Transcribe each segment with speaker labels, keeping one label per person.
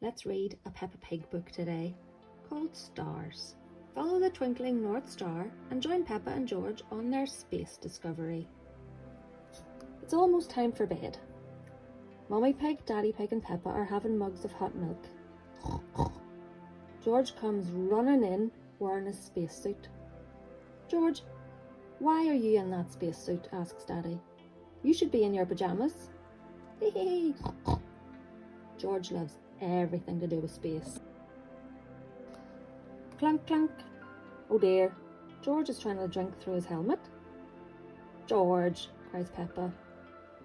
Speaker 1: Let's read a Peppa Pig book today called Stars. Follow the twinkling North Star and join Peppa and George on their space discovery. It's almost time for bed. Mummy Pig, Daddy Pig and Peppa are having mugs of hot milk. George comes running in wearing his spacesuit. George, why are you in that spacesuit? Asks Daddy. You should be in your pajamas. Hee hee. George loves everything to do with space. Clunk clunk. Oh dear, George is trying to drink through his helmet. George, cries Peppa,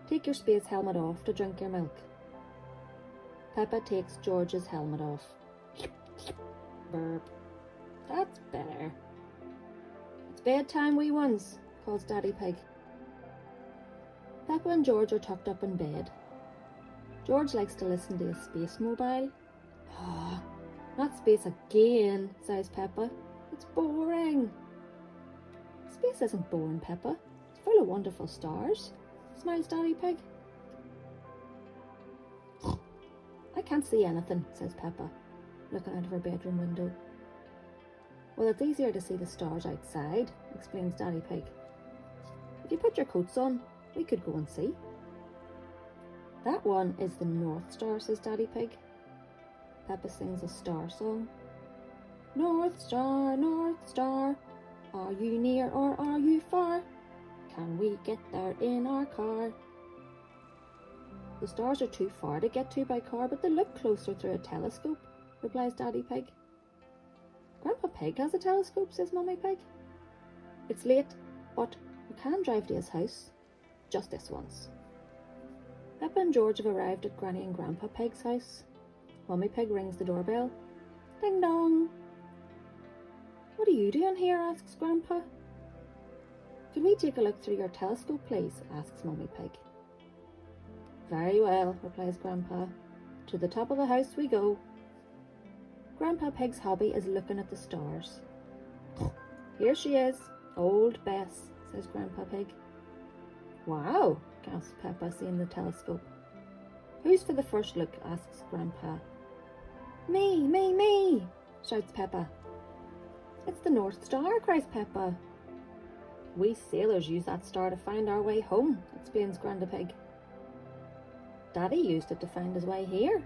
Speaker 1: take your space helmet off to drink your milk. Peppa takes George's helmet off. Burp. That's better. It's bedtime, wee ones, calls Daddy Pig. Peppa and George are tucked up in bed. George likes to listen to his space mobile. Ah, not space again, sighs Peppa. It's boring. Space isn't boring, Peppa. It's full of wonderful stars, smiles Daddy Pig. I can't see anything, says Peppa, looking out of her bedroom window. Well, it's easier to see the stars outside, explains Daddy Pig. If you put your coats on, we could go and see. That one is the North Star, says Daddy Pig. Peppa sings a star song. North Star, are you near or are you far? Can we get there in our car? The stars are too far to get to by car, but they look closer through a telescope, replies Daddy Pig. Grandpa Pig has a telescope, says Mummy Pig. It's late, but we can drive to his house. Just this once. Peppa and George have arrived at Granny and Grandpa Pig's house. Mummy Pig rings the doorbell. Ding dong. What are you doing here? Asks Grandpa. Could we take a look through your telescope, please? Asks Mummy Pig. Very well, replies Grandpa. To the top of the house we go. Grandpa Pig's hobby is looking at the stars. Here she is, old Bess, says Grandpa Pig. Wow, gasps Peppa, seeing the telescope. Who's for the first look? Asks Grandpa. Me, shouts Peppa. It's the North Star, cries Peppa. We sailors use that star to find our way home, explains Grandpa Pig. Daddy used it to find his way here,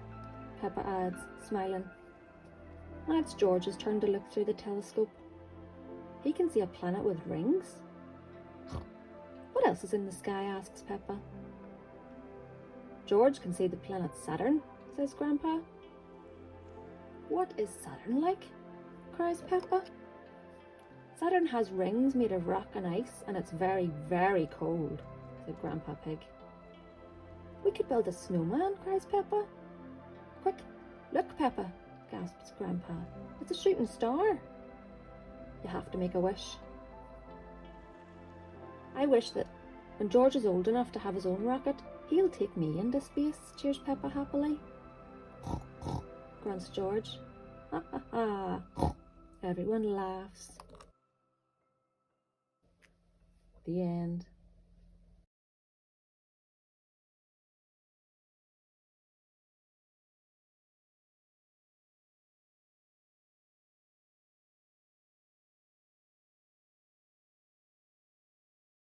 Speaker 1: Peppa adds, smiling. Now it's George's turn to look through the telescope. He can see a planet with rings. What else is in the sky? Asks Peppa. George can see the planet Saturn, says Grandpa. What is Saturn like? Cries Peppa. Saturn has rings made of rock and ice, and it's very, very cold, said Grandpa Pig. We could build a snowman, cries Peppa. Quick, look, Peppa, gasps Grandpa. It's a shooting star. You have to make a wish. I wish that when George is old enough to have his own rocket, he'll take me into space, cheers Peppa happily. Grunts George. Ha ha ha. Everyone laughs. The end.